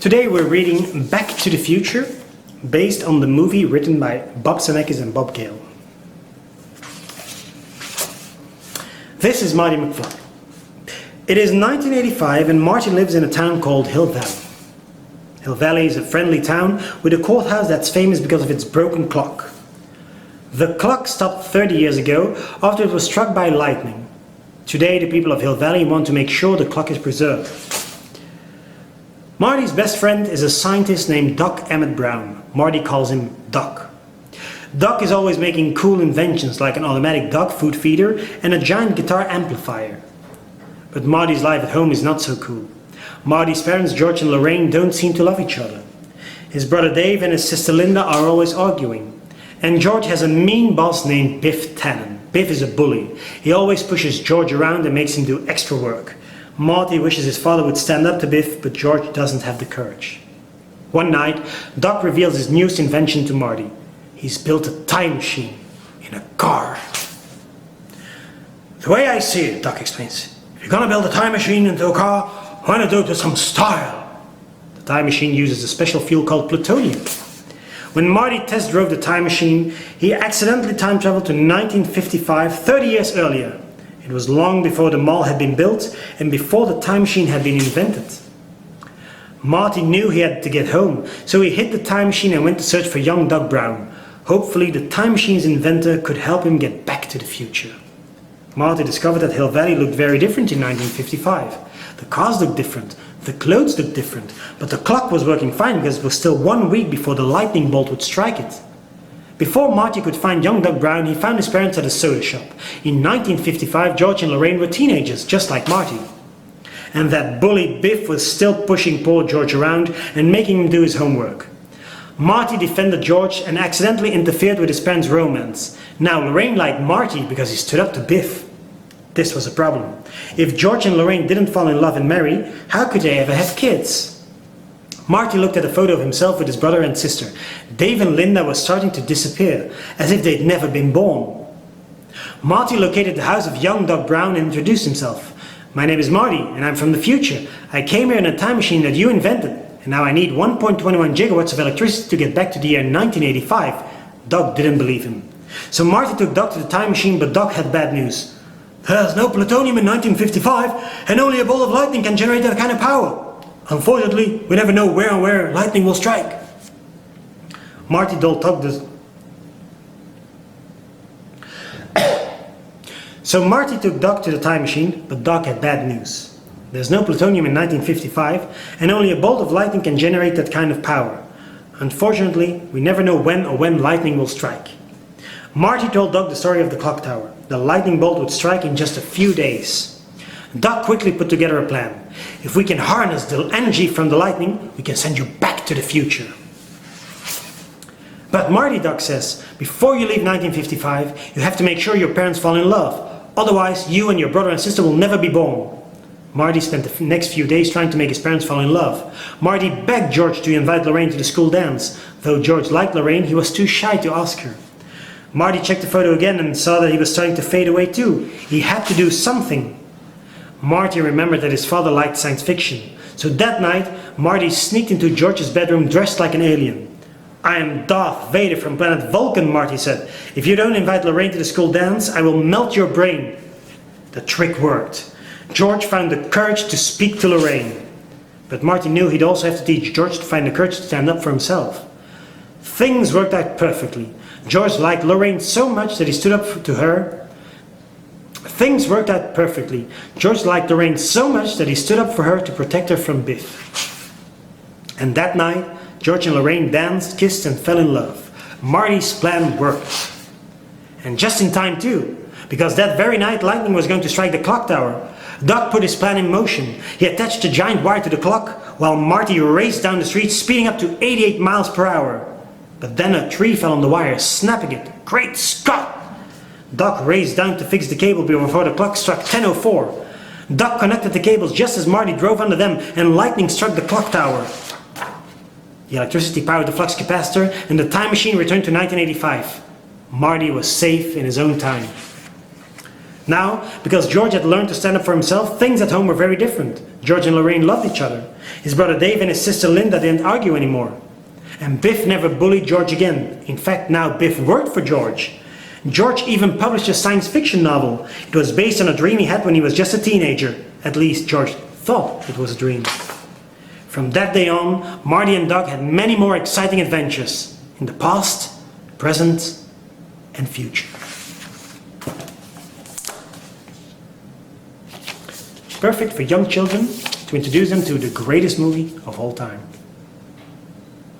Today we're reading Back to the Future, based on the movie written by Bob Zemeckis and Bob Gale. This is Marty McFly. It is 1985 and Marty lives in a town called Hill Valley. Hill Valley is a friendly town with a courthouse that's famous because of its broken clock. The clock stopped 30 years ago after it was struck by lightning. Today the people of Hill Valley want to make sure the clock is preserved. Marty's best friend is a scientist named Doc Emmett Brown. Marty calls him Doc. Doc is always making cool inventions like an automatic dog food feeder and a giant guitar amplifier. But Marty's life at home is not so cool. Marty's parents, George and Lorraine, don't seem to love each other. His brother Dave and his sister Linda are always arguing. And George has a mean boss named Biff Tannen. Biff is a bully. He always pushes George around and makes him do extra work. Marty wishes his father would stand up to Biff, but George doesn't have the courage. One night, Doc reveals his newest invention to Marty. He's built a time machine in a car. The way I see it, Doc explains, if you're gonna build a time machine into a car, why not do it with some style? The time machine uses a special fuel called plutonium. When Marty test drove the time machine, he accidentally time traveled to 1955, 30 years earlier. It was long before the mall had been built and before the time machine had been invented. Marty knew he had to get home, so he hid the time machine and went to search for young Doc Brown. Hopefully the time machine's inventor could help him get back to the future. Marty discovered that Hill Valley looked very different in 1955. The cars looked different, the clothes looked different, but the clock was working fine because it was still 1 week before the lightning bolt would strike it. Before Marty could find young Doc Brown, he found his parents at a soda shop. In 1955, George and Lorraine were teenagers, just like Marty. And that bully Biff was still pushing poor George around and making him do his homework. Marty defended George and accidentally interfered with his parents' romance. Now Lorraine liked Marty because he stood up to Biff. This was a problem. If George and Lorraine didn't fall in love and marry, how could they ever have kids? Marty looked at a photo of himself with his brother and sister. Dave and Linda were starting to disappear, as if they'd never been born. Marty located the house of young Doc Brown and introduced himself. My name is Marty, and I'm from the future. I came here in a time machine that you invented, and now I need 1.21 gigawatts of electricity to get back to the year 1985. Doc didn't believe him. So Marty took Doc to the time machine, but Doc had bad news. There's no plutonium in 1955, and only a bolt of lightning can generate that kind of power. Unfortunately, we never know where lightning will strike. Marty told Doc this. So Marty took Doc to the time machine, but Doc had bad news. There's no plutonium in 1955, and only a bolt of lightning can generate that kind of power. Unfortunately, we never know when lightning will strike. Marty told Doc the story of the clock tower. The lightning bolt would strike in just a few days. Doc quickly put together a plan. If we can harness the energy from the lightning, we can send you back to the future. But Marty, Doc says, before you leave 1955, you have to make sure your parents fall in love. Otherwise, you and your brother and sister will never be born. Marty spent the next few days trying to make his parents fall in love. Marty begged George to invite Lorraine to the school dance. Though George liked Lorraine, he was too shy to ask her. Marty checked the photo again and saw that he was starting to fade away too. He had to do something. Marty remembered that his father liked science fiction. So that night, Marty sneaked into George's bedroom dressed like an alien. I am Darth Vader from planet Vulcan, Marty said. If you don't invite Lorraine to the school dance, I will melt your brain. The trick worked. George found the courage to speak to Lorraine. But Marty knew he'd also have to teach George to find the courage to stand up for himself. Things worked out perfectly. George liked Lorraine so much that he stood up to her. Things worked out perfectly. George liked Lorraine so much that he stood up for her to protect her from Biff. And that night, George and Lorraine danced, kissed and fell in love. Marty's plan worked. And just in time too, because that very night lightning was going to strike the clock tower. Doc put his plan in motion. He attached a giant wire to the clock while Marty raced down the street, speeding up to 88 miles per hour. But then a tree fell on the wire, snapping it. Great Scott! Doc raced down to fix the cable before the clock struck 10:04. Doc connected the cables just as Marty drove under them and lightning struck the clock tower. The electricity powered the flux capacitor and the time machine returned to 1985. Marty was safe in his own time. Now, because George had learned to stand up for himself, things at home were very different. George and Lorraine loved each other. His brother Dave and his sister Linda didn't argue anymore. And Biff never bullied George again. In fact, now Biff worked for George. George even published a science fiction novel. It was based on a dream he had when he was just a teenager. At least George thought it was a dream. From that day on, Marty and Doc had many more exciting adventures in the past, present, and future. Perfect for young children to introduce them to the greatest movie of all time.